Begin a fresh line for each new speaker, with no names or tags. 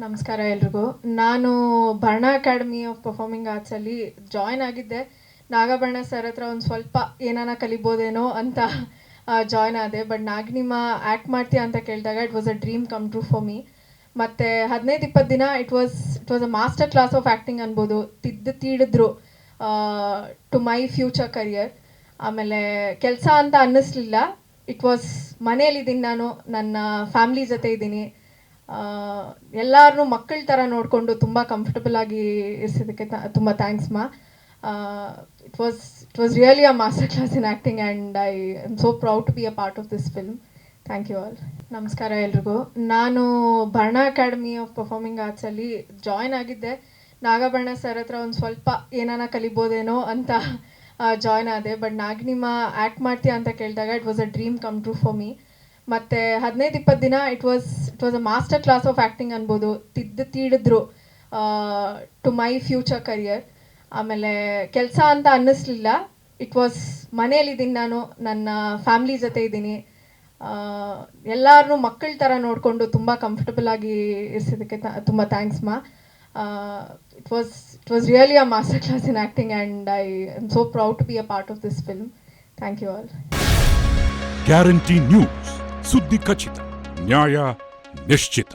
ನಮಸ್ಕಾರ ಎಲ್ರಿಗೂ. ನಾನು ಭರಣ ಅಕಾಡೆಮಿ ಆಫ್ ಪರ್ಫಾರ್ಮಿಂಗ್ ಆರ್ಟ್ಸಲ್ಲಿ ಜಾಯ್ನ್ ಆಗಿದ್ದೆ. ನಾಗಭರಣ ಸರ್ ಹತ್ರ ಒಂದು ಸ್ವಲ್ಪ ಏನಾನ ಕಲಿಬೋದೇನೋ ಅಂತ ಜಾಯ್ನ್ ಆದೆ. ಬಟ್ ನಾಗಿನಿಮ್ಮ ಆ್ಯಕ್ಟ್ ಮಾಡ್ತೀಯಾ ಅಂತ ಕೇಳಿದಾಗ it was a dream come true for me. ಮತ್ತು 15-20 ದಿನ it was a master class of acting ಅನ್ಬೋದು. ತೀಡಿದ್ರು ಟು ಮೈ ಫ್ಯೂಚರ್ ಕರಿಯರ್. ಆಮೇಲೆ ಕೆಲಸ ಅಂತ ಅನ್ನಿಸ್ಲಿಲ್ಲ. ಇಟ್ ವಾಸ್ ಮನೇಲಿದ್ದೀನಿ, ನಾನು ನನ್ನ ಫ್ಯಾಮ್ಲಿ ಜೊತೆ ಇದ್ದೀನಿ. ಎಲ್ಲರನ್ನೂ ಮಕ್ಕಳ ಥರ ನೋಡಿಕೊಂಡು ತುಂಬ ಕಂಫರ್ಟಬಲ್ ಆಗಿ ಇರಿಸಿದ್ದಕ್ಕೆ ತುಂಬ ಥ್ಯಾಂಕ್ಸ್ ಮಾ. It was really a master class in acting and I am so proud to be a part of this film. Thank you all. ನಮಸ್ಕಾರ ಎಲ್ರಿಗೂ. ನಾನು ಭರಣ ಅಕಾಡೆಮಿ ಆಫ್ ಪರ್ಫಾರ್ಮಿಂಗ್ ಆರ್ಟ್ಸಲ್ಲಿ ಜಾಯ್ನ್ ಆಗಿದ್ದೆ. ನಾಗಭರಣ ಸರ್ ಹತ್ರ ಒಂದು ಸ್ವಲ್ಪ ಏನಾನ ಕಲಿಬೋದೇನೋ ಅಂತ ಜಾಯ್ನ್ ಆದೆ. ಬಟ್ ನಾಗಿನಿಮ್ಮ ಆ್ಯಕ್ಟ್ ಮಾಡ್ತೀಯಾ ಅಂತ ಕೇಳಿದಾಗ it was a dream come true for me. ಮತ್ತು 15-20 ದಿನ it was a master class of acting ಅನ್ಬೋದು. ತೀಡಿದ್ರು ಟು ಮೈ ಫ್ಯೂಚರ್ ಕರಿಯರ್. ಆಮೇಲೆ ಕೆಲಸ ಅಂತ ಅನ್ನಿಸ್ಲಿಲ್ಲ. ಇಟ್ ವಾಸ್ ಮನೇಲಿದ್ದೀನಿ, ನಾನು ನನ್ನ ಫ್ಯಾಮ್ಲಿ ಜೊತೆ ಇದ್ದೀನಿ. ಎಲ್ಲರನ್ನೂ ಮಕ್ಕಳ ಥರ ನೋಡಿಕೊಂಡು ತುಂಬ ಕಂಫರ್ಟಬಲ್ ಆಗಿ ಇರಿಸಿದ್ದಕ್ಕೆ ತುಂಬ ಥ್ಯಾಂಕ್ಸ್ ಮಾ. It was really a master class in acting and I am so proud to be a part of this film. Thank you all.
Guarantee news, ಸುದ್ದಿ ಖಚಿತ, ನ್ಯಾಯ ನಿಶ್ಚಿತ.